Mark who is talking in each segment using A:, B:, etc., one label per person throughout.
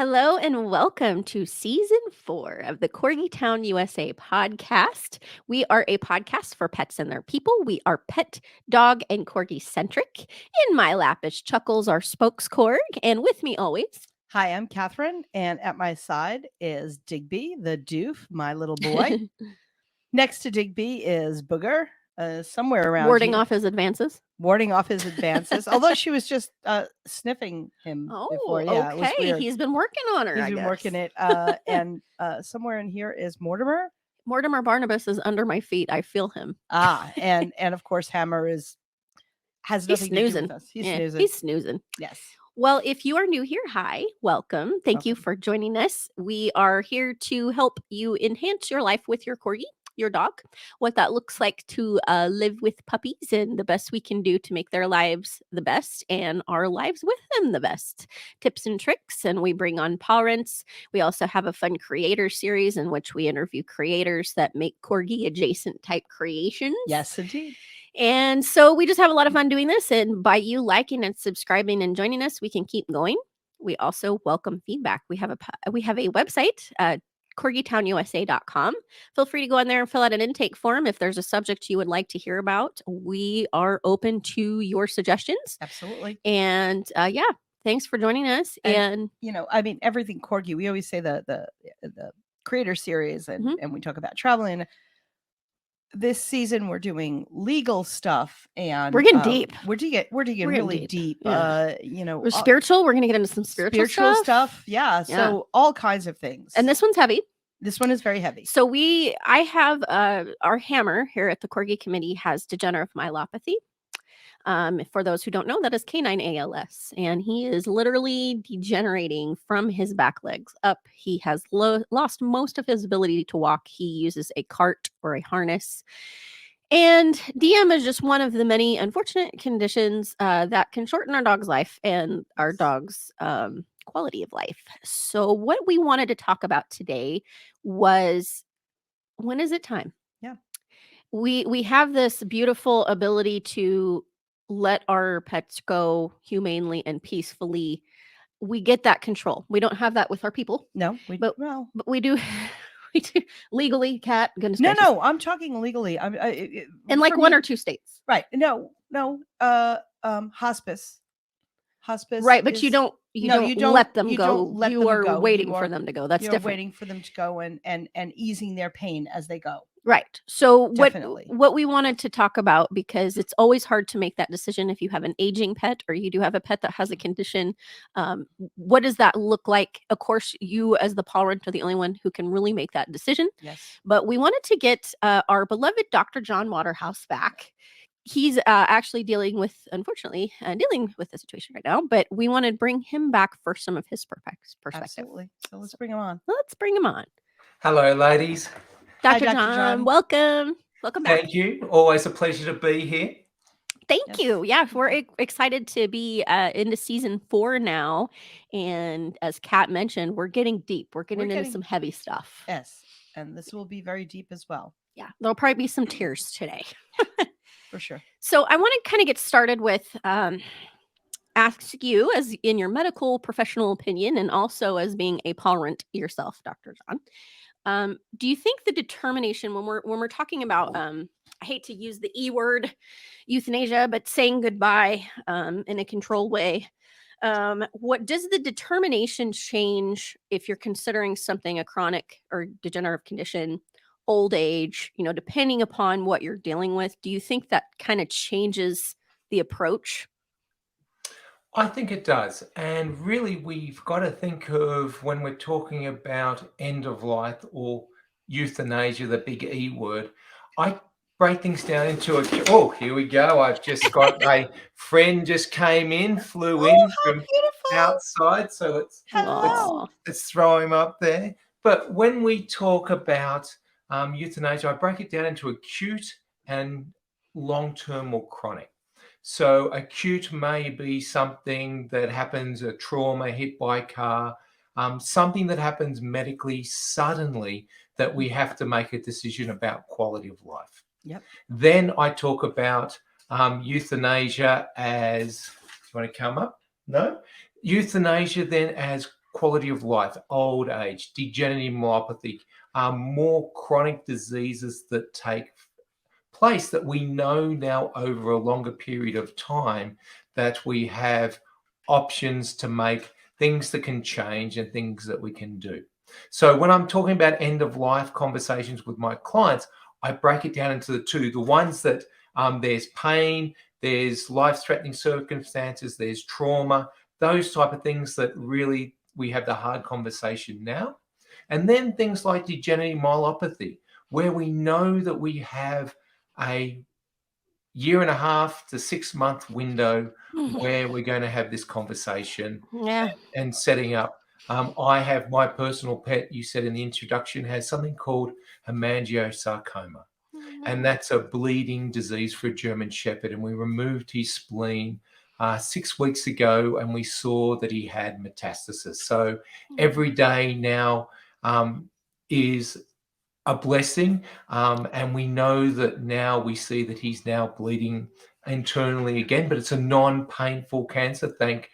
A: Hello and welcome to season 4 of the Corgi Town USA podcast. We are a podcast for pets and their people. We are pet, dog, and corgi centric. In my lap is Chuckles, our spokescorg, and with me always.
B: Hi, I'm Catherine, and at my side is Digby, the doof, my little boy. Next to Digby is Booger, somewhere around
A: Warding
B: here,
A: off his advances.
B: warding off his advances. Although she was just sniffing him before. Yeah,
A: okay.
B: it was weird.
A: He's been working on her.
B: He's
A: I
B: been
A: guess.
B: working it. And somewhere in here is Mortimer.
A: Mortimer Barnabas is under my feet. I feel him.
B: And of course Hammer has nothing to do with us. He's snoozing.
A: He's snoozing.
B: Yes.
A: Well, if you are new here, hi, welcome. Thank you
B: Welcome.
A: for joining us. We are here to help you enhance your life with your corgi, your dog, what that looks like to live with puppies, and the best we can do to make their lives the best and our lives with them the best. Tips and tricks, and we bring on pawrents. We also have a fun creator series in which we interview creators that make corgi adjacent type creations.
B: Yes, indeed.
A: And so we just have a lot of fun doing this. And by you liking and subscribing and joining us, we can keep going. We also welcome feedback. We have a website, corgitownusa.com. Feel free to go in there and fill out an intake form if there's a subject you would like to hear about. We are open to your suggestions.
B: Absolutely.
A: And thanks for joining us. And
B: everything corgi. We always say the creator series, and we talk about traveling. This season we're doing legal stuff, and
A: we're getting deep.
B: We're digging really deep.
A: Yeah. We're spiritual. We're gonna get into some spiritual
B: stuff. Yeah. So all kinds of things.
A: And this one's heavy.
B: This one is very heavy.
A: So I have our Hammer here at the Corgi Committee has degenerative myelopathy. For those who don't know, that is canine ALS, and he is literally degenerating from his back legs up. He has lost most of his ability to walk. He uses a cart or a harness. And DM is just one of the many unfortunate conditions that can shorten our dog's life and our dog's quality of life. So what we wanted to talk about today was, when is it time?
B: Yeah.
A: We have this beautiful ability to let our pets go humanely and peacefully. We get that control. We don't have that with our people.
B: No,
A: but we do. We do legally, Cat. Goodness gracious.
B: No, I'm talking legally.
A: In like one or two states,
B: right? No. Hospice.
A: Right, but you don't let them go. You are waiting for them to go. That's different.
B: Waiting for them to go and easing their pain as they go.
A: Right. So
B: Definitely.
A: what we wanted to talk about, because it's always hard to make that decision if you have an aging pet or you do have a pet that has a condition. What does that look like? Of course, you as the pawrent are the only one who can really make that decision.
B: Yes.
A: But we wanted to get our beloved Dr. John Waterhouse back. He's actually dealing with the situation right now, but we want to bring him back for some of his perspective.
B: Absolutely. So let's bring him on.
C: Hello, ladies.
A: Dr. John, welcome. Welcome back.
C: Thank you. Always a pleasure to be here.
A: Thank you. Yeah, we're excited to be into season 4 now. And as Kat mentioned, we're getting deep. We're getting into some heavy stuff.
B: Yes. And this will be very deep as well.
A: Yeah, there'll probably be some tears today.
B: For sure.
A: So I want to kind of get started with ask you, as in your medical professional opinion, and also as being a pawrent yourself, Dr. John. Do you think the determination when we're talking about I hate to use the E word, euthanasia, but saying goodbye in a controlled way, what does the determination change if you're considering something a chronic or degenerative condition, old age, depending upon what you're dealing with? Do you think that kind of changes the approach?
C: I think it does. And really, we've got to think of, when we're talking about end of life or euthanasia, the big E word, I break things down into here we go. I've just got a friend just came in, flew in from outside. So let's throw him up there. But when we talk about euthanasia, I break it down into acute and long-term or chronic. So acute may be something that happens, a trauma, hit by a car, something that happens medically suddenly that we have to make a decision about quality of life.
B: Yep.
C: Then I talk about euthanasia as, do you want to come up? No? Euthanasia then as quality of life, old age, degenerative myelopathy, more chronic diseases that take place that we know now over a longer period of time that we have options to make, things that can change and things that we can do. So when I'm talking about end of life conversations with my clients, I break it down into the two. The ones that there's pain, there's life-threatening circumstances, there's trauma, those type of things that really we have the hard conversation now. And then things like degenerative myelopathy, where we know that we have a 1.5 to 6 month window where we're going to have this conversation
A: Yeah.
C: and setting up. I have my personal pet, you said in the introduction, has something called hemangiosarcoma. And that's a bleeding disease for a German Shepherd. And we removed his spleen 6 weeks ago, and we saw that he had metastasis. So every day now is a blessing. And we know that now we see that he's now bleeding internally again, but it's a non-painful cancer, thank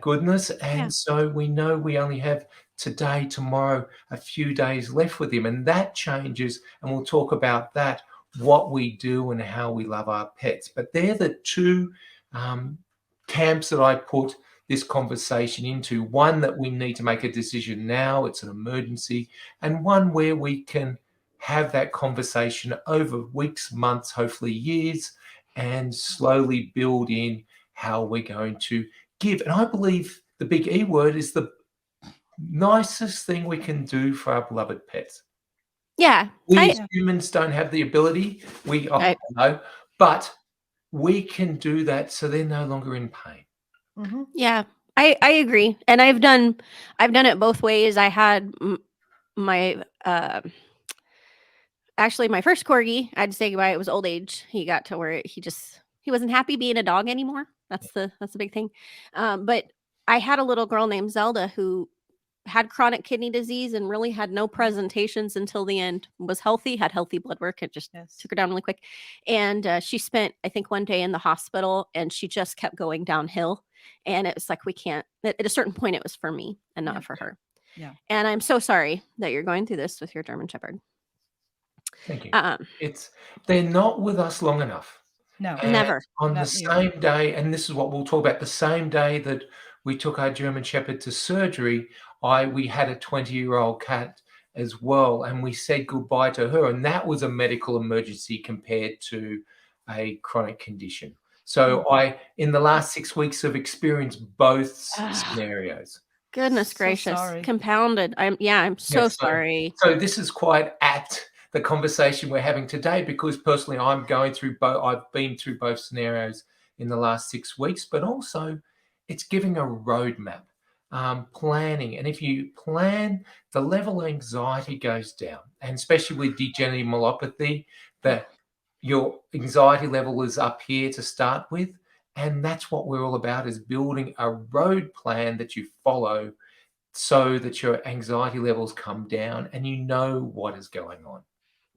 C: goodness. And so we know we only have today, tomorrow, a few days left with him. And that changes, and we'll talk about that, what we do and how we love our pets. But they're the two camps that I put this conversation into. One that we need to make a decision now, it's an emergency, and one where we can have that conversation over weeks, months, hopefully years, and slowly build in how we're going to give. And I believe the big E word is the nicest thing we can do for our beloved pets.
A: Yeah.
C: We as humans don't have the ability, know, but we can do that so they're no longer in pain.
B: Mm-hmm.
A: Yeah, I agree. And I've done it both ways. I had my actually my first Corgi, I had to say goodbye. It was old age. He got to where he wasn't happy being a dog anymore. That's the big thing. But I had a little girl named Zelda who had chronic kidney disease and really had no presentations until the end, was healthy, had healthy blood work. It just took her down really quick. And she spent, I think, one day in the hospital, and she just kept going downhill. And it was like, we can't, at a certain point, it was for me and not for her.
B: Yeah.
A: And I'm so sorry that you're going through this with your German Shepherd.
C: Thank you. They're not with us long enough.
B: No,
C: and
A: never.
C: On the same day, and this is what we'll talk about, the same day that we took our German Shepherd to surgery, we had a 20-year-old cat as well, and we said goodbye to her, and that was a medical emergency compared to a chronic condition. So in the last 6 weeks, have experienced both scenarios.
A: Goodness gracious, compounded. I'm so sorry.
C: So this is quite apt, the conversation we're having today, because personally I'm going through both. I've been through both scenarios in the last 6 weeks, but also it's giving a roadmap, planning. And if you plan, the level of anxiety goes down, and especially with degenerative myelopathy, that your anxiety level is up here to start with. And that's what we're all about, is building a road plan that you follow so that your anxiety levels come down and you know what is going on.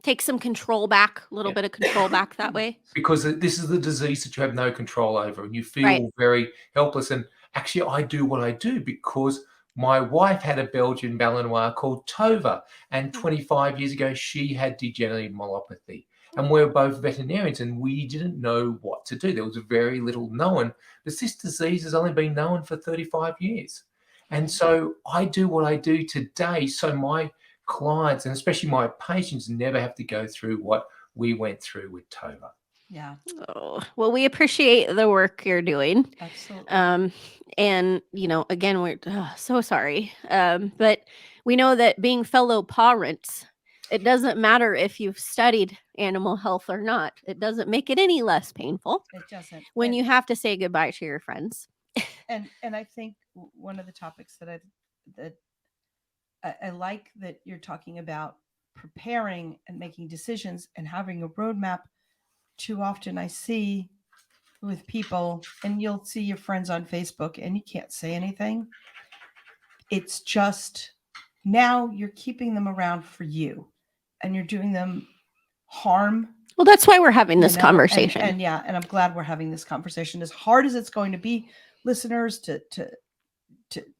A: Take some control back, a little bit of control back that way.
C: Because this is the disease that you have no control over, and you feel very helpless. And actually, I do what I do because my wife had a Belgian Malinois called Tova, and 25 years ago, she had degenerative myelopathy. And we're both veterinarians, and we didn't know what to do. There was very little known, but this disease has only been known for 35 years. And so I do what I do today, so my clients, and especially my patients, never have to go through what we went through with Tova.
B: Yeah.
A: Oh, well, we appreciate the work you're doing.
B: Absolutely.
A: And, again, we're so sorry. But we know that being fellow parents, it doesn't matter if you've studied animal health or not. It doesn't make it any less painful.
B: It doesn't.
A: When you have to say goodbye to your friends.
B: And I think one of the topics that I like that you're talking about preparing and making decisions and having a roadmap. Too often I see with people, and you'll see your friends on Facebook and you can't say anything. It's just now you're keeping them around for you and you're doing them harm.
A: Well, that's why we're having this conversation.
B: And I'm glad we're having this conversation. As hard as it's going to be, listeners, to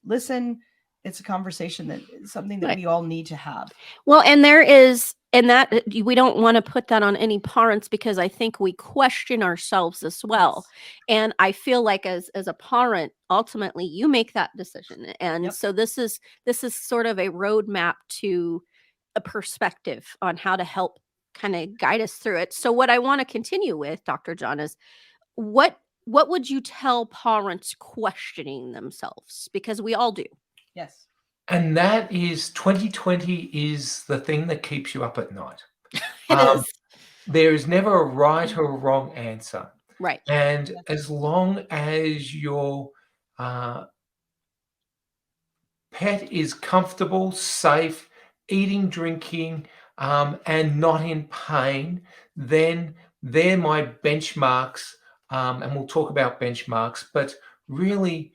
B: listen it's a conversation that is something that
A: Right.
B: we all need to have.
A: Well, and there is, and that we don't want to put that on any parents because I think we question ourselves as well. And I feel like as a parent, ultimately you make that decision. And
B: Yep.
A: so this is sort of a roadmap to a perspective on how to help kind of guide us through it. So what I want to continue with, Dr. John, is what would you tell parents questioning themselves? Because we all do.
B: Yes.
C: And that is 2020 is the thing that keeps you up at night.
A: It is.
C: There is never a right or a wrong answer.
A: Right.
C: And
B: Yes.
C: as long as your pet is comfortable, safe, eating, drinking, and not in pain, then they're my benchmarks. And we'll talk about benchmarks, but really,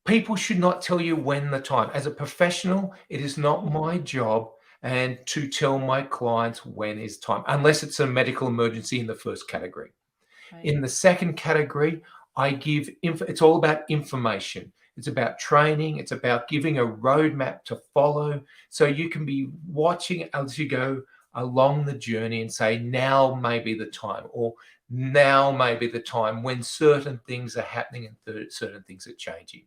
C: people should not tell you when the time. As a professional, it is not my job and to tell my clients when is time, unless it's a medical emergency in the first category.
B: Right.
C: In the second category, I give it's all about information. It's about training. It's about giving a roadmap to follow. So you can be watching as you go along the journey and say, now may be the time, or now may be the time when certain things are happening and certain things are changing.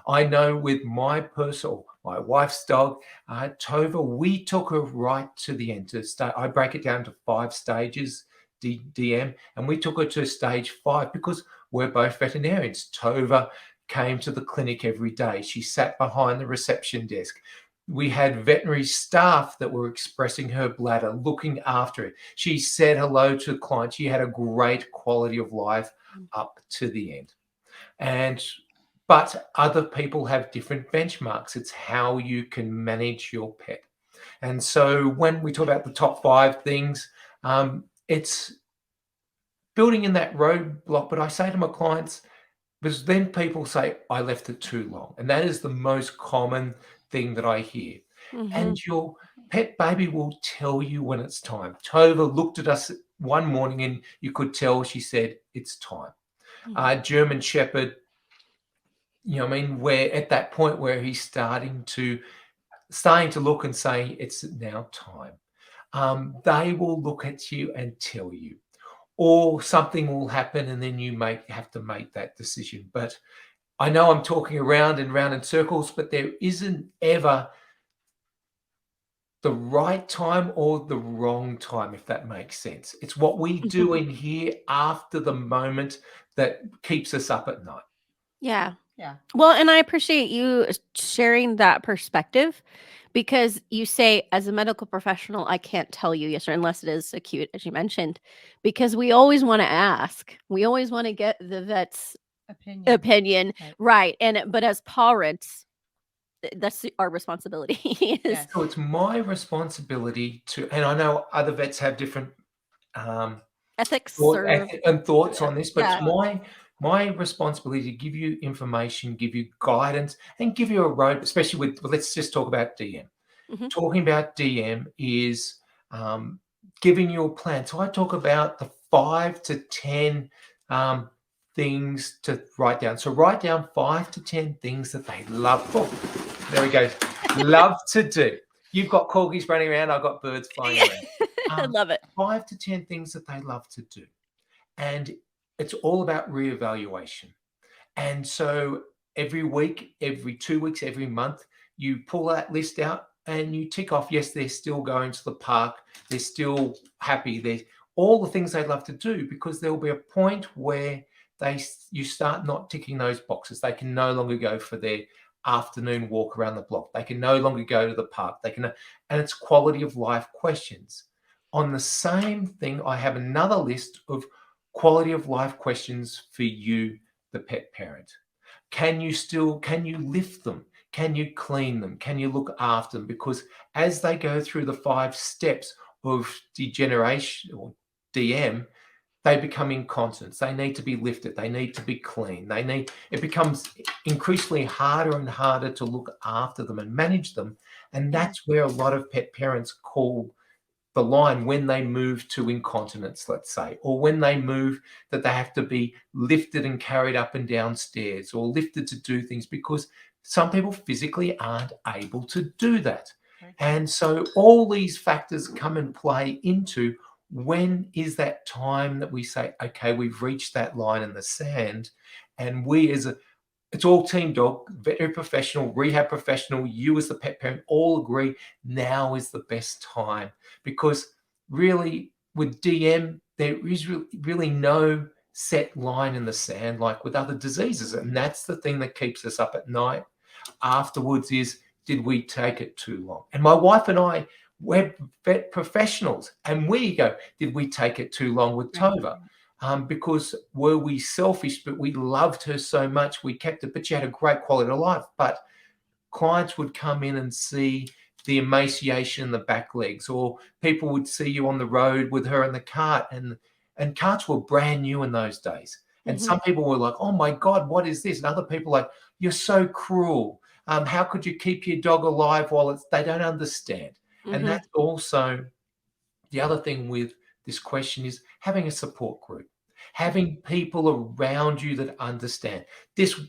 C: I know with my my wife's dog, Tova, we took her right to the end. I break it down to 5 stages, DM, and we took her to stage 5 because we're both veterinarians. Tova came to the clinic every day. She sat behind the reception desk. We had veterinary staff that were expressing her bladder, looking after it. She said hello to clients. She had a great quality of life up to the end. But other people have different benchmarks. It's how you can manage your pet. And so when we talk about the top 5 things, it's building in that roadblock. But I say to my clients, because then people say, I left it too long. And that is the most common thing that I hear. And your pet baby will tell you when it's time. Tova looked at us one morning and you could tell she said, it's time. German Shepherd, you know what I mean, we're at that point where he's starting to look and say, it's now time. They will look at you and tell you, or something will happen and then you have to make that decision. But I know I'm talking around and round in circles, but there isn't ever the right time or the wrong time, if that makes sense. It's what we do in here after the moment that keeps us up at night.
A: Yeah.
B: Yeah.
A: Well, and I appreciate you sharing that perspective because you say, as a medical professional, I can't tell you yes or unless it is acute, as you mentioned, because we always want to ask. We always want to get the vet's opinion. Right. But as parents, that's our responsibility.
B: Yes.
C: So it's my responsibility to, and I know other vets have different
A: Ethics
C: thoughts on this, but
A: yeah.
C: it's my responsibility to give you information, give you guidance, and give you a road, especially with, let's just talk about DM. Talking about DM is giving you a plan. So I talk about the 5 to 10 things to write down. So write down 5 to 10 things that they love. Oh, there we go. Love to do. You've got corgis running around. I've got birds flying around.
A: I love it.
C: 5 to 10 things that they love to do. And it's all about reevaluation. And so every week, every 2 weeks, every month, you pull that list out and you tick off, yes, they're still going to the park. They're still happy. They're all the things they love to do, because there will be a point where you start not ticking those boxes. They can no longer go for their afternoon walk around the block. They can no longer go to the park. And it's quality of life questions. On the same thing, I have another list of quality of life questions for you, the pet parent. Can you lift them? Can you clean them? Can you look after them? Because as they go through the 5 steps of degeneration or DM, they become incontinent. They need to be lifted. They need to be clean. It becomes increasingly harder and harder to look after them and manage them. And that's where a lot of pet parents call the line when they move to incontinence, let's say, or when they move that they have to be lifted and carried up and down stairs, or lifted to do things, because some people physically aren't able to do that.
B: Very true.
C: And so all these factors come and play into when is that time that we say, okay, we've reached that line in the sand, and we as a it's all team dog, veterinary professional, rehab professional, you as the pet parent all agree now is the best time. Because really with DM, there is really no set line in the sand like with other diseases. And that's the thing that keeps us up at night afterwards is, did we take it too long? And my wife and I, we're vet professionals, and we go, did we take it too long with
B: Right.
C: Tova? Because were we selfish, but we loved her so much, we kept it, but she had a great quality of life. But clients would come in and see the emaciation in the back legs, or people would see you on the road with her in the cart, and carts were brand new in those days. And some people were like, oh my God, what is this? And other people like, you're so cruel. How could you keep your dog alive while they don't understand? And that's also the other thing with this question is having a support group, having people around you that understand. This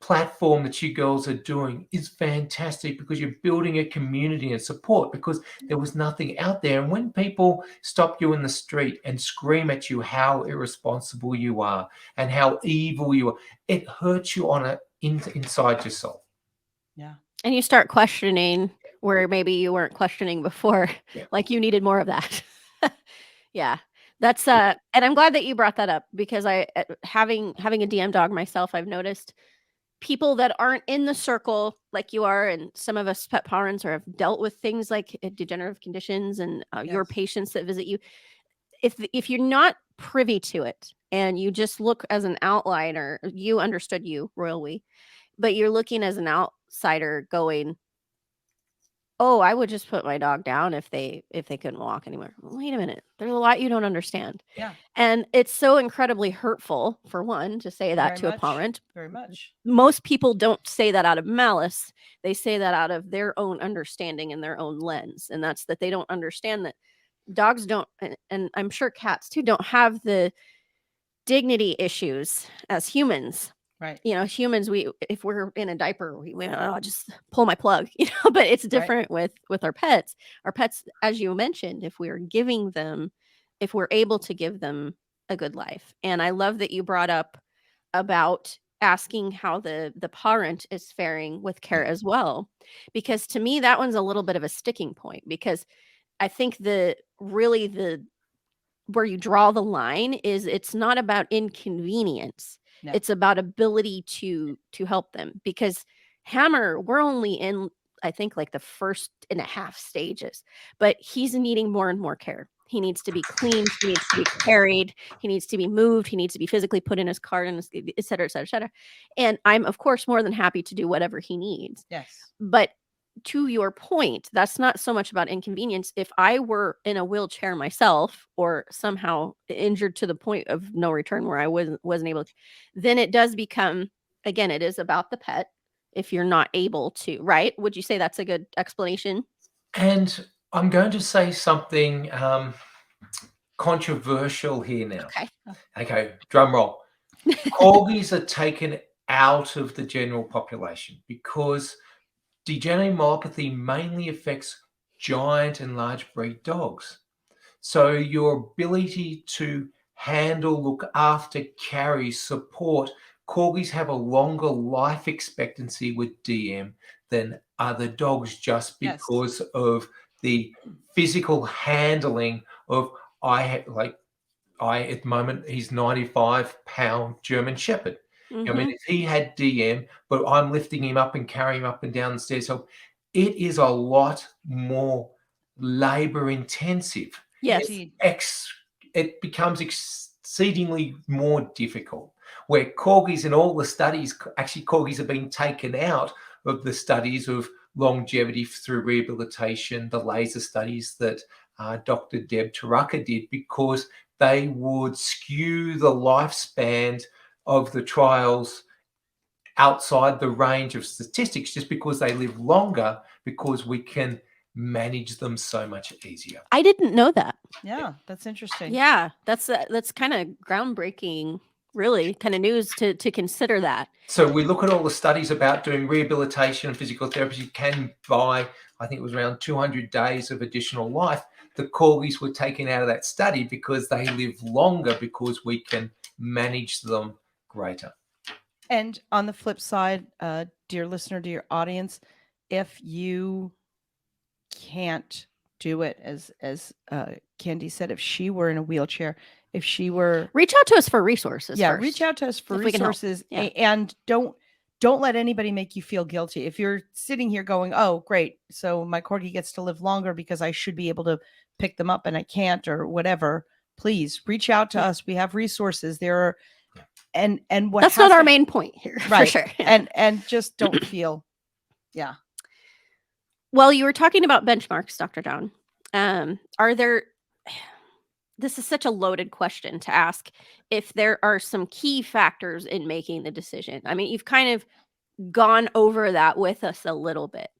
C: platform that you girls are doing is fantastic because you're building a community and support, because there was nothing out there. And when people stop you in the street and scream at you how irresponsible you are and how evil you are, it hurts you inside yourself.
B: Yeah.
A: And you start questioning where maybe you weren't questioning before,
C: Yeah.
A: like you needed more of that. Yeah. That's and I'm glad that you brought that up, because having a DM dog myself, I've noticed people that aren't in the circle like you are, and some of us pet parents or have dealt with things like degenerative conditions, and your
B: Yes.
A: patients that visit you, if you're not privy to it and you just look as an outliner, you understood you, Royal We, but you're looking as an outsider going, oh, I would just put my dog down if they couldn't walk anymore. Wait a minute. There's a lot you don't understand.
B: Yeah.
A: And it's so incredibly hurtful, for one, to say that
B: Very
A: to a
B: much.
A: parent.
B: Very much.
A: Most people don't say that out of malice. They say that out of their own understanding and their own lens. And that's that they don't understand that dogs don't, and I'm sure cats too, don't have the dignity issues as humans.
B: Right.
A: You know, humans, if we're in a diaper, I'll just pull my plug, but it's different with our pets. Our pets, as you mentioned, if we're able to give them a good life. And I love that you brought up about asking how the parent is faring with care as well, because to me that one's a little bit of a sticking point, because I think the where you draw the line is it's not about inconvenience.
B: No.
A: It's about ability to help them, because Hammer, we're only in, I think, like the first and a half stages, but he's needing more and more care. He needs to be cleaned, he needs to be carried, he needs to be moved, he needs to be physically put in his cart, and et cetera, et cetera, et cetera. And I'm, of course, more than happy to do whatever he needs.
B: Yes.
A: But to your point, that's not so much about inconvenience. If I were in a wheelchair myself, or somehow injured to the point of no return where I wasn't able to, then it does become, again, it is about the pet. If you're not able to, right? Would you say that's a good explanation?
C: And I'm going to say something controversial here now. Okay, drum roll. Corgis are taken out of the general population because degenerative myelopathy mainly affects giant and large breed dogs. So your ability to handle, look after, carry, support, Corgis have a longer life expectancy with DM than other dogs, just because of the physical handling of at the moment, he's 95-pound German Shepherd. I mean, if he had DM, but I'm lifting him up and carrying him up and down the stairs, so it is a lot more labor intensive.
A: Yes.
C: It becomes exceedingly more difficult. Where Corgis in all the studies, actually Corgis have been taken out of the studies of longevity through rehabilitation, the laser studies that Dr. Deb Taraka did, because they would skew the lifespan of the trials outside the range of statistics, just because they live longer, because we can manage them so much easier.
A: I didn't know that.
B: Yeah, that's interesting.
A: Yeah, that's kind of groundbreaking really kind of news to consider that.
C: So we look at all the studies about doing rehabilitation and physical therapy. You can buy, I think it was around 200 days of additional life. The Corgis were taken out of that study because they live longer because we can manage them greater.
B: And on the flip side, dear listener, dear audience, if you can't do it, as Candy said, if she were in a wheelchair, if she were,
A: Reach out to us for resources.
B: yeah,
A: first,
B: reach out to us for
A: if we can help.
B: resources,
A: Yeah.
B: and don't let anybody make you feel guilty. If you're sitting here going, oh, great, so my Corgi gets to live longer because I should be able to pick them up and I can't, or whatever, please reach out to us. We have resources. There are, and what
A: That's
B: has
A: not our
B: to-
A: main point here,
B: right?
A: for sure. Yeah.
B: And just don't feel, yeah.
A: Well, you were talking about benchmarks, Dr. John. Are there, this is such a loaded question to ask, if there are some key factors in making the decision. I mean, you've kind of gone over that with us a little bit.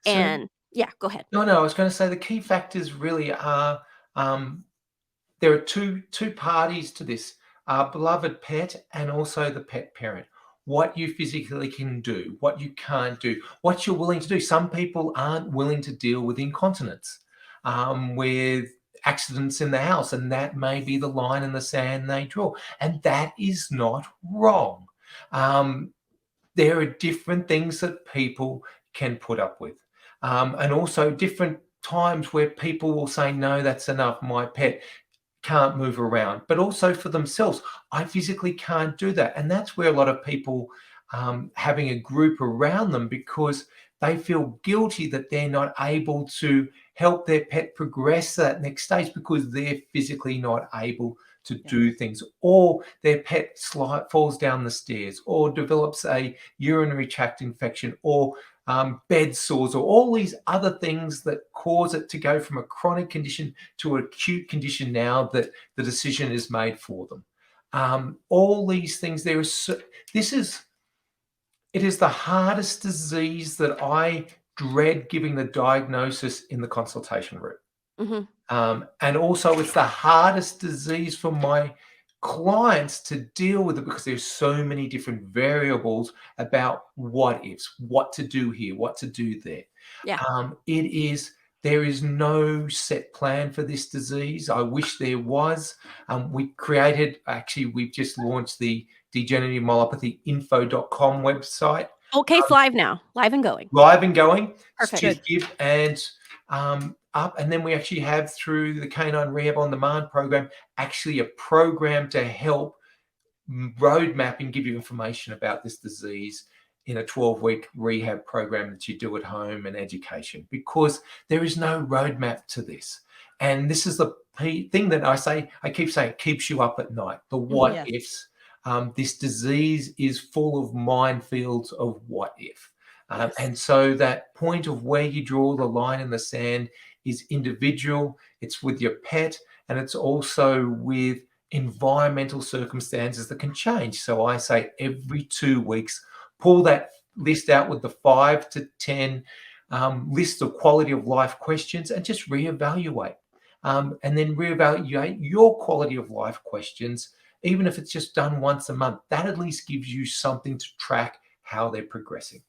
C: So-
A: And yeah, go ahead.
C: No, I was going to say the key factors really are, there are two parties to this, our beloved pet and also the pet parent. What you physically can do, what you can't do, what you're willing to do. Some people aren't willing to deal with incontinence, with accidents in the house, and that may be the line in the sand they draw. And that is not wrong. There are different things that people can put up with. And also different times where people will say, no, that's enough. My pet can't move around, but also for themselves, I physically can't do that. And that's where a lot of people having a group around them, because they feel guilty that they're not able to help their pet progress that next stage because they're physically not able to do things, or their pet falls down the stairs, or develops a urinary tract infection, or bed sores, or all these other things that cause it to go from a chronic condition to an acute condition now that the decision is made for them. All these things, it is the hardest disease that I dread giving the diagnosis in the consultation room.
A: Mm-hmm.
C: And also it's the hardest disease for my clients to deal with it because there's so many different variables about what ifs, what to do here, what to do there.
A: Yeah.
C: There is no set plan for this disease. I wish there was. We've just launched the degenerative myelopathy info.com website.
A: Okay, it's live now, live and going.
C: Live and going.
A: Perfect.
C: Up, and then we actually have, through the Canine Rehab on Demand program, actually a program to help roadmap and give you information about this disease in a 12-week rehab program that you do at home, and education, because there is no roadmap to this. And this is the thing that I keep saying, keeps you up at night. The what ifs. This disease is full of minefields of what if. And so that point of where you draw the line in the sand is individual. It's with your pet, and it's also with environmental circumstances that can change. So I say every 2 weeks, pull that list out with the 5 to 10 list of quality of life questions and just reevaluate. And then reevaluate your quality of life questions, even if it's just done once a month. That at least gives you something to track how they're progressing.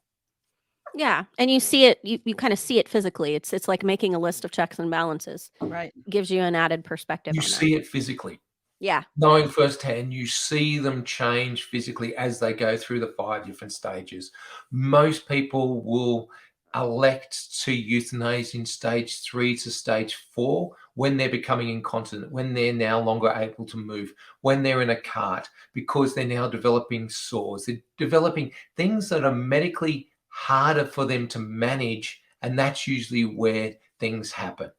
A: Yeah, and you see it, you kind of see it physically. It's like making a list of checks and balances.
B: Right.
A: Gives you an added perspective.
C: You
A: on
C: see
A: that.
C: it physically.
A: Yeah.
C: Knowing firsthand, you see them change physically as they go through the 5 different stages. Most people will elect to euthanize in stage 3 to stage 4 when they're becoming incontinent, when they're now longer able to move, when they're in a cart, because they're now developing sores. They're developing things that are medically harder for them to manage, and that's usually where things happen.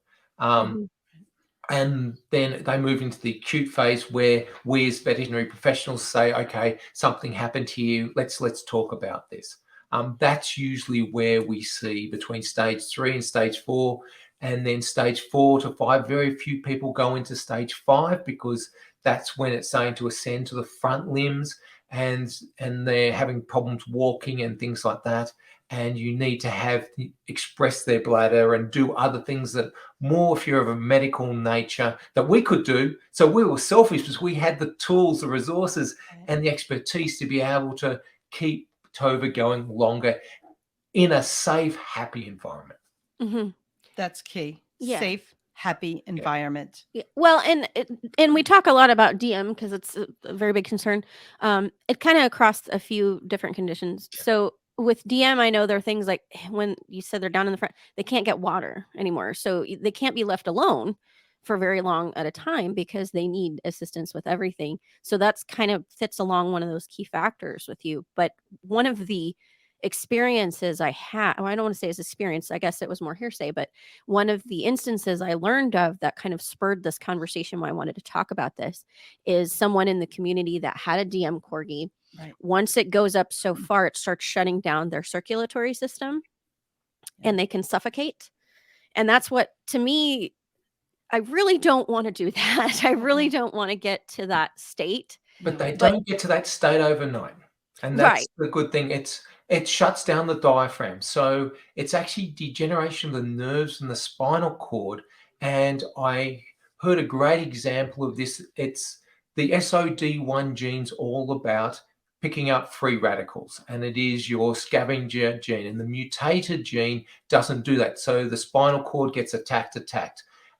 C: And then they move into the acute phase, where we as veterinary professionals say, okay, something happened here. Let's talk about this. That's usually where we see between stage 3 and stage 4, and then stage 4 to 5. Very few people go into stage 5 because that's when it's starting to ascend to the front limbs, and they're having problems walking and things like that. and you need to have express their bladder and do other things that more if you're of a medical nature that we could do. So we were selfish because we had the tools, the resources, and the expertise to be able to keep Tova going longer in a safe, happy environment.
A: Mm-hmm.
B: That's key.
A: Yeah.
B: Safe, happy environment.
A: Yeah. Well, and we talk a lot about DM because it's a very big concern. It kind of across a few different conditions. So with DM, I know there are things like when you said they're down in the front, they can't get water anymore, so they can't be left alone for very long at a time because they need assistance with everything. So that's kind of fits along one of those key factors with you. But one of the experiences I had, well, I don't want to say it's experience, I guess it was more hearsay, but one of the instances I learned of that kind of spurred this conversation why I wanted to talk about this is someone in the community that had a DM corgi.
B: Right.
A: Once it goes up so far, it starts shutting down their circulatory system and they can suffocate. And that's what, to me, I really don't want to do that. I really don't want to get to that state.
C: But they
A: But-
C: don't get to that state overnight. And that's
A: Right.
C: the good thing. It shuts down the diaphragm. So it's actually degeneration of the nerves and the spinal cord. And I heard a great example of this. It's the SOD1 gene's all about picking up free radicals, and it is your scavenger gene. And the mutated gene doesn't do that. So the spinal cord gets attacked.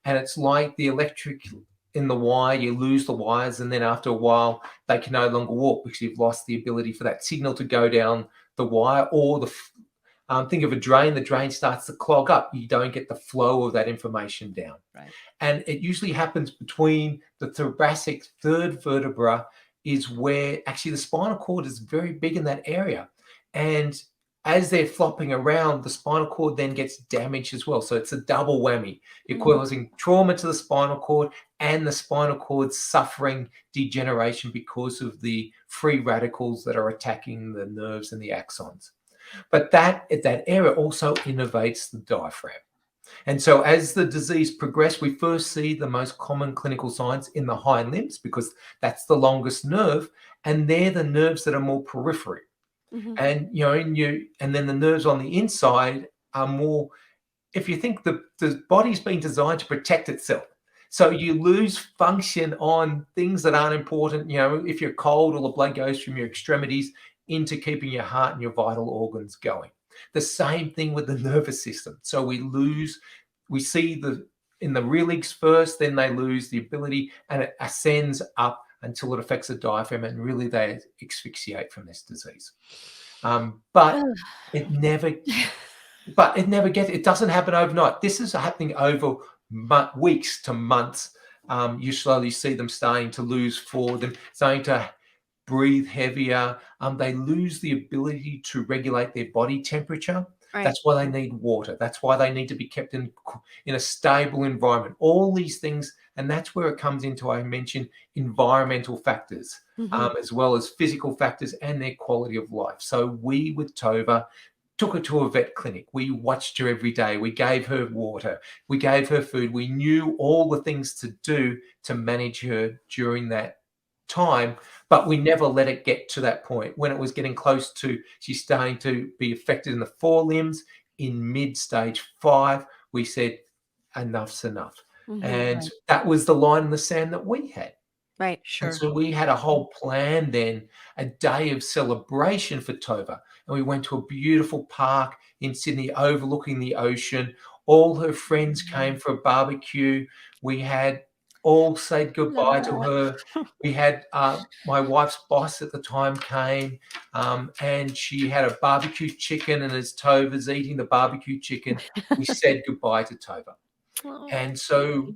C: And it's like the electric in the wire, you lose the wires, and then after a while, they can no longer walk because you've lost the ability for that signal to go down the wire. Or think of a drain, the drain starts to clog up. You don't get the flow of that information down.
B: Right.
C: And it usually happens between the thoracic third vertebra is where actually the spinal cord is very big in that area. And as they're flopping around, the spinal cord then gets damaged as well. So it's a double whammy. You're causing trauma to the spinal cord and the spinal cord suffering degeneration because of the free radicals that are attacking the nerves and the axons. But that area also innervates the diaphragm. And so as the disease progresses, we first see the most common clinical signs in the hind limbs because that's the longest nerve, and they're the nerves that are more periphery.
A: Mhm.
C: And then the nerves on the inside are more, if you think the body's been designed to protect itself. So you lose function on things that aren't important. If you're cold, all the blood goes from your extremities into keeping your heart and your vital organs going. The same thing with the nervous system. So we see in the rear legs first, then they lose the ability and it ascends up until it affects the diaphragm, and really they asphyxiate from this disease. But it never it doesn't happen overnight. This is happening over weeks to months. You slowly see them starting to lose forward, them starting to breathe heavier. They lose the ability to regulate their body temperature.
A: Right.
C: That's why they need water. That's why they need to be kept in a stable environment. All these things, and that's where it comes into, I mentioned, environmental factors, as well as physical factors and their quality of life. So we, with Tova, took her to a vet clinic. We watched her every day. We gave her water. We gave her food. We knew all the things to do to manage her during that time, but we never let it get to that point. When it was getting close to, she's starting to be affected in the forelimbs, in mid-stage 5, we said, enough's enough. And that was the line in the sand that we had.
A: Right.
B: Sure.
C: And so we had a whole plan then, a day of celebration for Tova. And we went to a beautiful park in Sydney overlooking the ocean. All her friends came for a barbecue. We had all said goodbye to her. We had my wife's boss at the time came, and she had a barbecue chicken, and as Tova's eating the barbecue chicken, we said goodbye to Tova. And so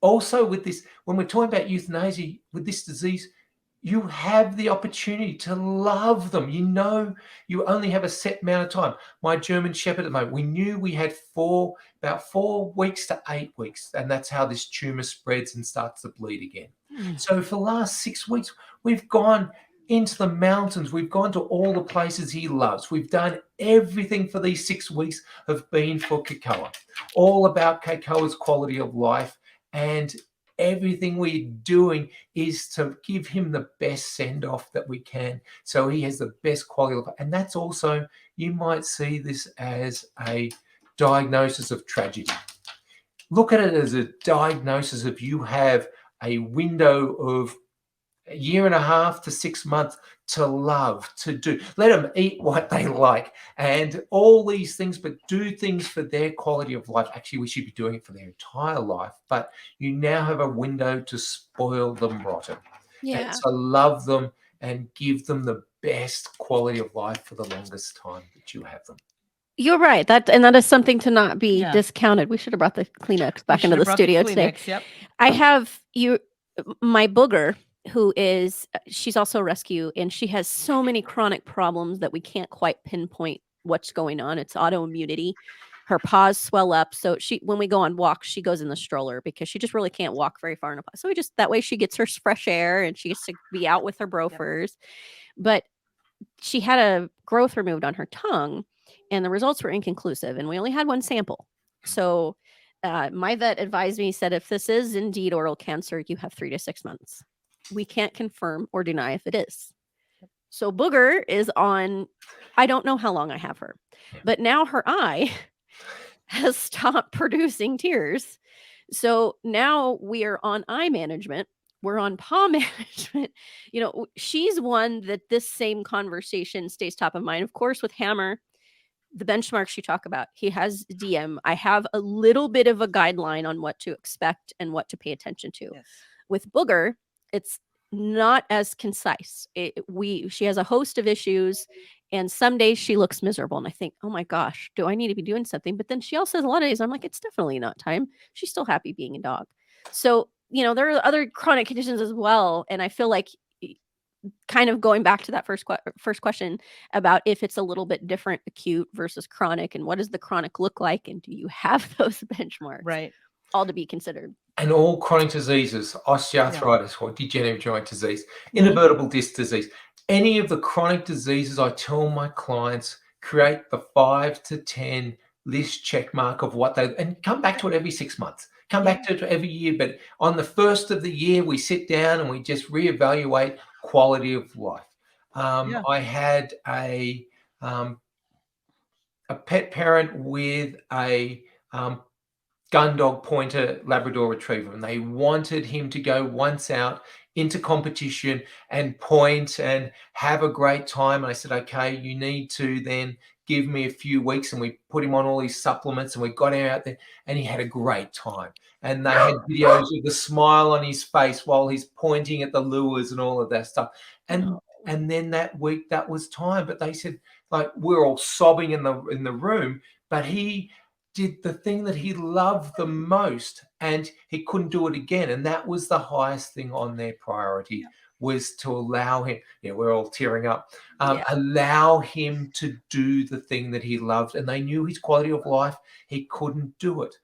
C: also with this, when we're talking about euthanasia, with this disease, you have the opportunity to love them. You only have a set amount of time. My German Shepherd at the moment, we knew we had about 4 weeks to 8 weeks, and that's how this tumor spreads and starts to bleed again. So for the last 6 weeks, we've gone into the mountains. We've gone to all the places he loves. We've done everything for these 6 weeks have been for Kakoa, all about Kakoa's quality of life. And everything we're doing is to give him the best send off that we can, so he has the best quality of life. And that's also, you might see this as a diagnosis of tragedy. Look at it as a diagnosis of, you have a window of a year and a half to 6 months to love, to do. Let them eat what they like and all these things, but do things for their quality of life. Actually, we should be doing it for their entire life, but you now have a window to spoil them rotten. And
A: Yeah.
C: to love them and give them the best quality of life for the longest time that you have them.
A: You're right. That is something to not be
B: Yeah.
A: discounted. We should have brought the Kleenex back
B: We
A: into
B: should have
A: the
B: brought
A: studio today.
B: Kleenex, Yep.
A: I have my Booger, who is, she's also a rescue, and she has so many chronic problems that we can't quite pinpoint what's going on. It's autoimmunity. Her paws swell up. So when we go on walks, she goes in the stroller because she just really can't walk very far in a paw. So that way she gets her fresh air and she gets to be out with her brofers. But she had a growth removed on her tongue and the results were inconclusive and we only had one sample. So my vet advised me, said, if this is indeed oral cancer, you have 3 to 6 months. We can't confirm or deny if it is. So Booger is on, I don't know how long I have her, but now her eye has stopped producing tears. So now we are on eye management. We're on paw management. She's one that this same conversation stays top of mind. Of course, with Hammer, the benchmarks you talk about, he has DM. I have a little bit of a guideline on what to expect and what to pay attention to.
B: Yes.
A: With Booger, it's not as concise. She has a host of issues, and some days she looks miserable, and I think, oh my gosh, do I need to be doing something? But then she also has a lot of days I'm like, it's definitely not time. She's still happy being a dog. So there are other chronic conditions as well, and I feel like, kind of going back to that first question about if it's a little bit different, acute versus chronic, and what does the chronic look like, and do you have those benchmarks?
B: Right.
A: All to be considered.
C: And all chronic diseases, osteoarthritis or degenerative joint disease, invertebral disc disease, any of the chronic diseases, I tell my clients, create the 5 to 10 list check mark of what they, and come back to it every 6 months. Come back to it every year. But on the first of the year, we sit down and we just reevaluate quality of life. I had a pet parent with a gun dog pointer Labrador retriever, and they wanted him to go once out into competition and point and have a great time. And I said, okay, you need to then give me a few weeks. And we put him on all these supplements and we got him out there and he had a great time. And they had videos of the smile on his face while he's pointing at the lures and all of that stuff. And then that week, that was time. But they said, like, we're all sobbing in the room, but he did the thing that he loved the most and he couldn't do it again. And that was the highest thing on their priority, was to allow him, we're all tearing up, allow him to do the thing that he loved. And they knew his quality of life, he couldn't do it.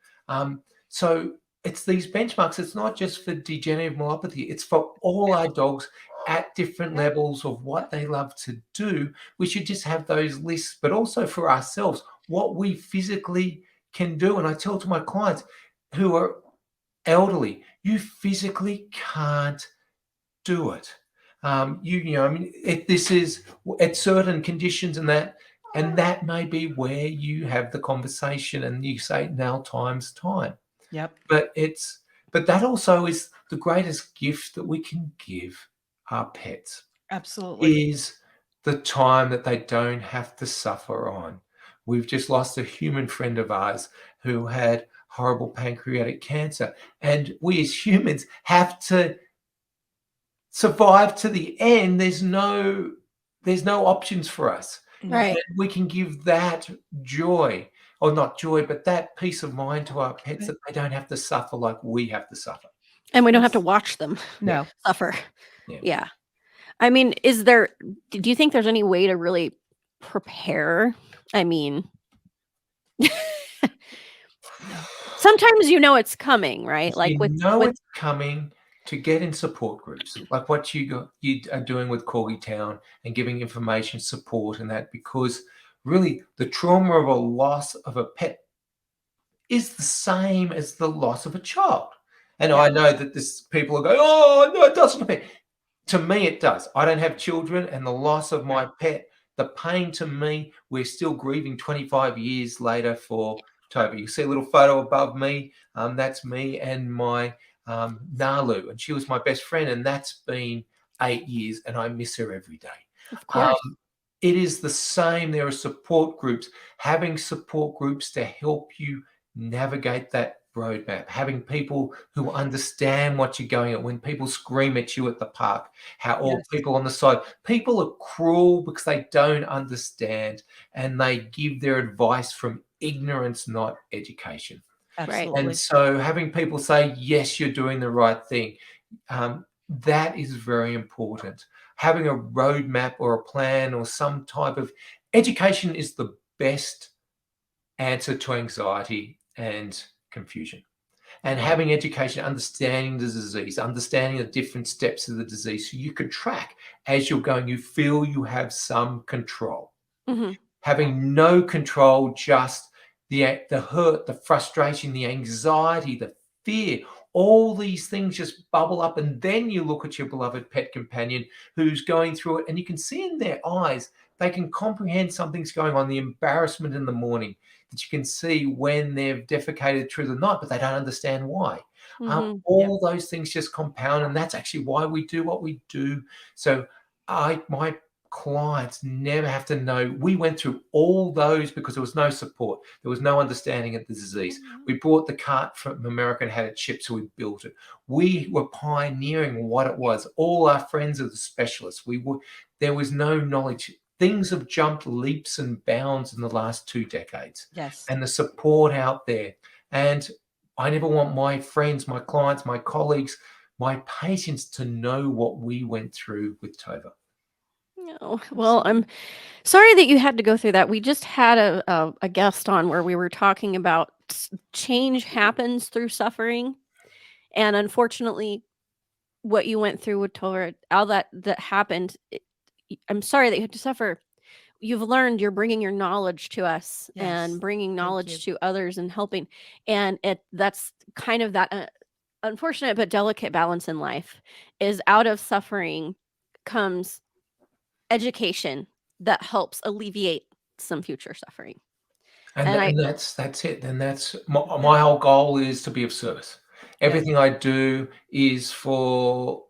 C: So it's these benchmarks. It's not just for degenerative myelopathy. It's for all our dogs at different levels of what they love to do. We should just have those lists, but also for ourselves, what we physically can do. And I tell to my clients who are elderly, you physically can't do it. This is at certain conditions and that may be where you have the conversation and you say, now time's time.
B: Yep.
C: But that also is the greatest gift that we can give our pets.
B: Absolutely.
C: Is the time that they don't have to suffer on. We've just lost a human friend of ours who had horrible pancreatic cancer. And we as humans have to survive to the end. There's no options for us.
A: Right.
C: And we can give that joy, or not joy, but that peace of mind to our pets, that they don't have to suffer like we have to suffer.
A: And we don't have to watch them suffer. Yeah. I mean, do you think there's any way to really prepare? I mean, sometimes it's coming, right? Like
C: it's coming, to get in support groups, like what you are doing with Corgi Town and giving information, support, and that, because really the trauma of a loss of a pet is the same as the loss of a child. And
B: Yeah.
C: I know that this people are going, oh, no, it doesn't compare. To me, it does. I don't have children, and the loss of my pet, the pain to me, we're still grieving 25 years later for Toby. You see a little photo above me. That's me and my Nalu, and she was my best friend, and that's been 8 years, and I miss her every day.
A: Of course.
C: It is the same. There are support groups. Having support groups to help you navigate that roadmap, having people who understand what you're going at. When people scream at you at the park, or
B: Yes.
C: people on the side, people are cruel because they don't understand, and they give their advice from ignorance, not education.
B: Absolutely.
C: And so having people say, yes, you're doing the right thing, that is very important. Having a roadmap or a plan or some type of education is the best answer to anxiety and confusion. And having education, understanding the disease, understanding the different steps of the disease, so you can track as you're going, you feel you have some control.
A: Mhm.
C: Having no control, just the hurt, the frustration, the anxiety, the fear, all these things just bubble up. And then you look at your beloved pet companion who's going through it, and you can see in their eyes, they can comprehend something's going on, the embarrassment in the morning that you can see when they've defecated through the night, but they don't understand why.
A: Mhm.
C: All those things just compound, and that's actually why we do what we do. So my clients never have to know. We went through all those because there was no support. There was no understanding of the disease. We brought the cart from America and had it shipped, so we built it. We were pioneering what it was. All our friends are the specialists. There was no knowledge. Things have jumped leaps and bounds in the last 2 decades.
B: Yes.
C: And the support out there. And I never want my friends, my clients, my colleagues, my patients to know what we went through with Tova.
A: No. Well, I'm sorry that you had to go through that. We just had a guest on where we were talking about change happens through suffering, and unfortunately, what you went through with Torah, all that happened. I'm sorry that you had to suffer. You've learned. You're bringing your knowledge to us
B: Yes.
A: and bringing
B: you.
A: knowledge to others and helping. And that's kind of that unfortunate but delicate balance in life. Is out of suffering comes education that helps alleviate some future suffering.
C: And that's it. And that's my whole goal is to be of service. Everything I do is for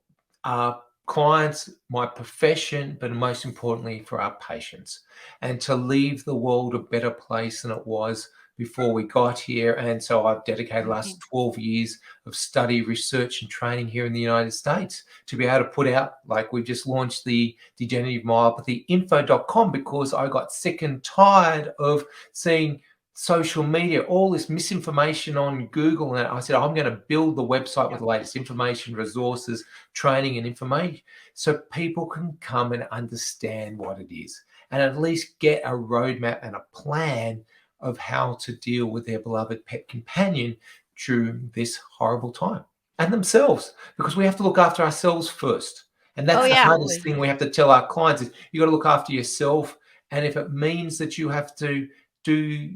C: our clients, my profession, but most importantly for our patients, and to leave the world a better place than it was before we got here. And so I've dedicated the last 12 years of study, research, and training here in the United States to be able to put out, like we've just launched the degenerative myopathy info.com, because I got sick and tired of seeing social media, all this misinformation on Google. And I said, I'm going to build the website with the latest information, resources, training, and information so people can come and understand what it is and at least get a roadmap and a plan of how to deal with their beloved pet companion during this horrible time, and themselves, because we have to look after ourselves first. And that's the hardest thing we have to tell our clients is you got to look after yourself. And if it means that you have to do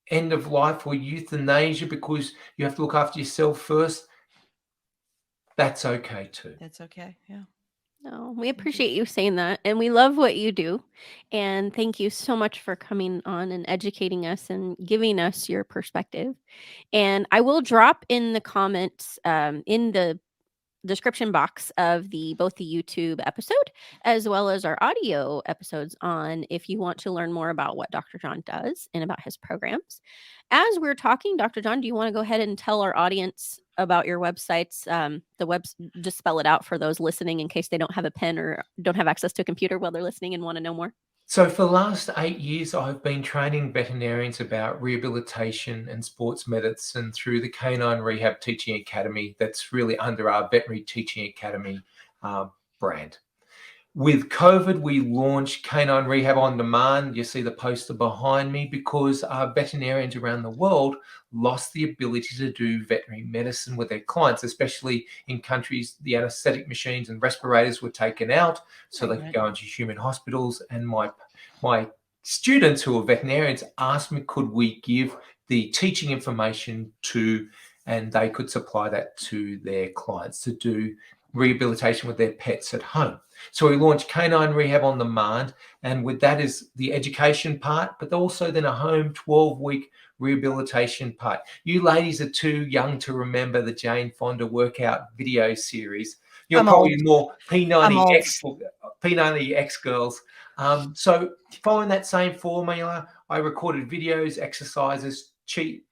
C: end of life or euthanasia because you have to look after yourself first, that's okay too.
B: That's okay. Yeah.
A: No, we appreciate you saying that, and we love what you do. And thank you so much for coming on and educating us and giving us your perspective. And I will drop in the comments, in the description box of both the YouTube episode as well as our audio episodes on if you want to learn more about what Dr. John does and about his programs. As we're talking, Dr. John, do you want to go ahead and tell our audience about your websites? Just spell it out for those listening in case they don't have a pen or don't have access to a computer while they're listening and want to know more.
C: So for the last 8 years, I've been training veterinarians about rehabilitation and sports medicine through the Canine Rehab Teaching Academy. That's really under our Veterinary Teaching Academy brand. With COVID, we launched Canine Rehab on Demand. You see the poster behind me, because our veterinarians around the world lost the ability to do veterinary medicine with their clients, especially in countries the anesthetic machines and respirators were taken out so they could go into human hospitals. And my students who are veterinarians asked me, could we give the teaching information to and they could supply that to their clients to do rehabilitation with their pets at home. So we launched Canine Rehab on Demand, and with that is the education part, but also then a home 12-week rehabilitation part. You ladies are too young to remember the Jane Fonda workout video series. You're
B: I'm
C: probably
B: old.
C: more
B: I'm old.
C: P90X girls. So following that same formula, I recorded videos, exercises, sheets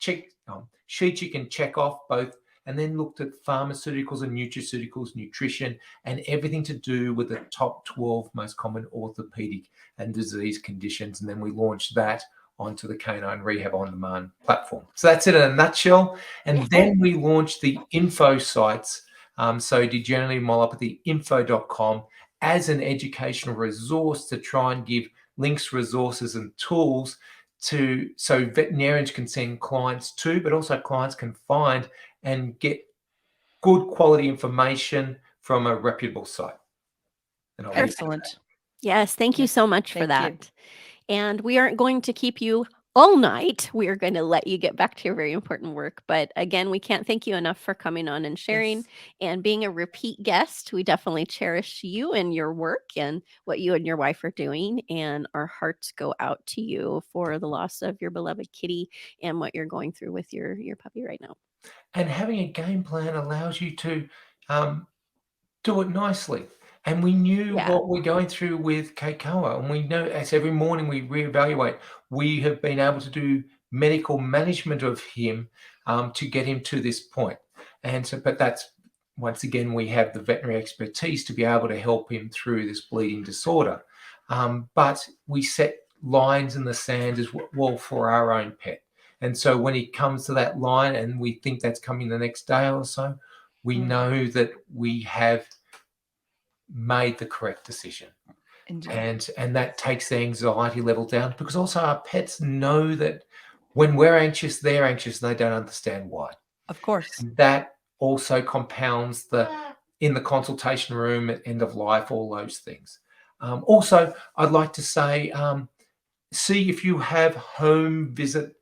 C: you can check off both, and then looked at pharmaceuticals and nutraceuticals, nutrition, and everything to do with the top 12 most common orthopedic and disease conditions. And then we launched that onto the Canine Rehab On Demand platform. So that's it in a nutshell. And then we launched the info sites. So degenerativemyelopathyinfo.com as an educational resource to try and give links, resources, and tools so veterinarians can send clients to, but also clients can find and get good quality information from a reputable site. And I'll leave it at
B: Excellent.
A: Yes, thank you
B: Yes,
A: so much for
B: thank you.
A: that. And we aren't going to keep you all night. We are going to let you get back to your very important work. But again, we can't thank you enough for coming on and sharing
B: Yes.
A: and being a repeat guest. We definitely cherish you and your work and what you and your wife are doing. And our hearts go out to you for the loss of your beloved kitty and what you're going through with your puppy right now.
C: And having a game plan allows you to do it nicely. And we knew
A: Yeah.
C: what we're going through with Keikoa, and we know as every morning we reevaluate. We have been able to do medical management of him to get him to this point. And so, but that's once again, we have the veterinary expertise to be able to help him through this bleeding disorder. But we set lines in the sand as well for our own pet. And so when he comes to that line and we think that's coming the next day or so, we know that we have made the correct decision.
B: Indeed.
C: And that takes the anxiety level down, because also our pets know that when we're anxious, they're anxious, and they don't understand why.
B: Of course.
C: And that also compounds in the consultation room at end of life, all those things. Also, I'd like to say, see if you have home visit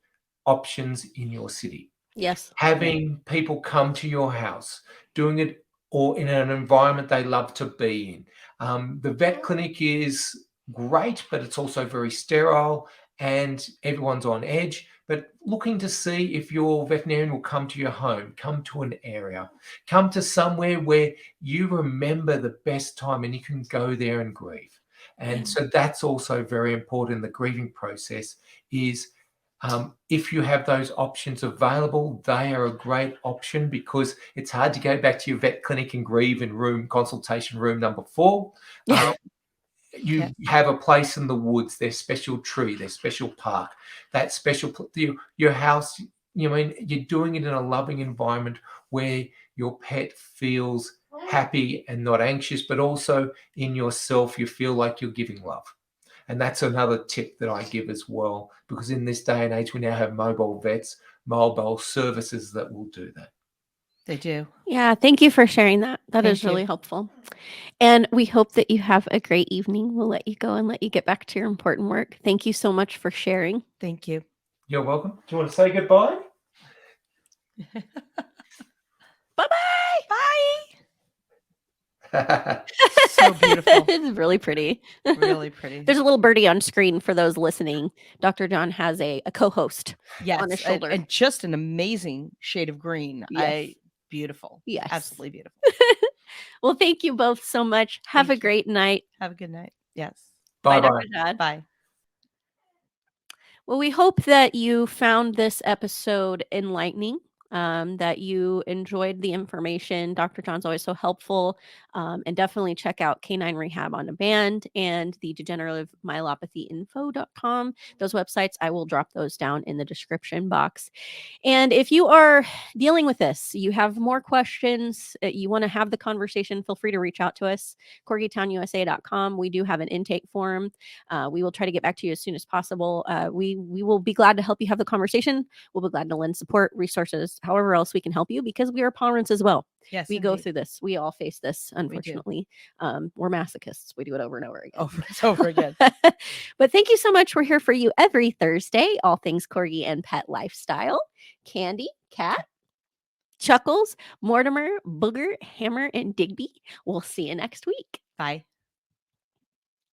C: options in your city.
A: Yes.
C: Having people come to your house, doing it or in an environment they love to be in. The vet clinic is great, but it's also very sterile and everyone's on edge. But looking to see if your veterinarian will come to your home, come to an area, come to somewhere where you remember the best time and you can go there and grieve. And so that's also very important in the grieving process is if you have those options available, they are a great option, because it's hard to go back to your vet clinic and grieve in consultation room number 4. You have a place in the woods, their special tree, their special park, that special your house. You're doing it in a loving environment where your pet feels happy and not anxious, but also in yourself, you feel like you're giving love. And that's another tip that I give as well, because in this day and age, we now have mobile vets, mobile services that will do that.
B: They do.
A: Yeah. Thank you for sharing that. That
B: Thank
A: is
B: you.
A: really helpful. And we hope that you have a great evening. We'll let you go and let you get back to your important work. Thank you so much for sharing.
B: Thank you.
C: You're welcome. Do you want to say goodbye?
A: Bye-bye.
B: Bye. So beautiful.
A: It's really pretty.
B: Really pretty.
A: There's a little birdie on screen for those listening. Dr. John has a co-host
B: Yes.
A: on his shoulder.
B: And just an amazing shade of green.
A: Yes.
B: Beautiful.
A: Yes.
B: Absolutely beautiful.
A: Well, thank you both so much. Have
B: Thank
A: a great night.
B: Have a good night. Yes.
C: Bye bye.
A: Dr. John.
B: Bye.
A: Well, we hope that you found this episode enlightening, that you enjoyed the information. Dr. John's always so helpful. And definitely check out Canine Rehab on Demand and the degenerativemyelopathyinfo.com. Those websites, I will drop those down in the description box. And if you are dealing with this, you have more questions, you want to have the conversation, feel free to reach out to us, corgitownusa.com. We do have an intake form. We will try to get back to you as soon as possible. We will be glad to help you have the conversation. We'll be glad to lend support, resources, however else we can help you, because we are pawrents as well.
B: Yes.
A: We go
B: indeed.
A: through this. We all face this, unfortunately. We're masochists. We do it over and over again.
B: Over again.
A: But thank you so much. We're here for you every Thursday, all things corgi and pet lifestyle. Candy, Cat, Chuckles, Mortimer, Booger, Hammer, and Digby. We'll see you next week.
D: Bye.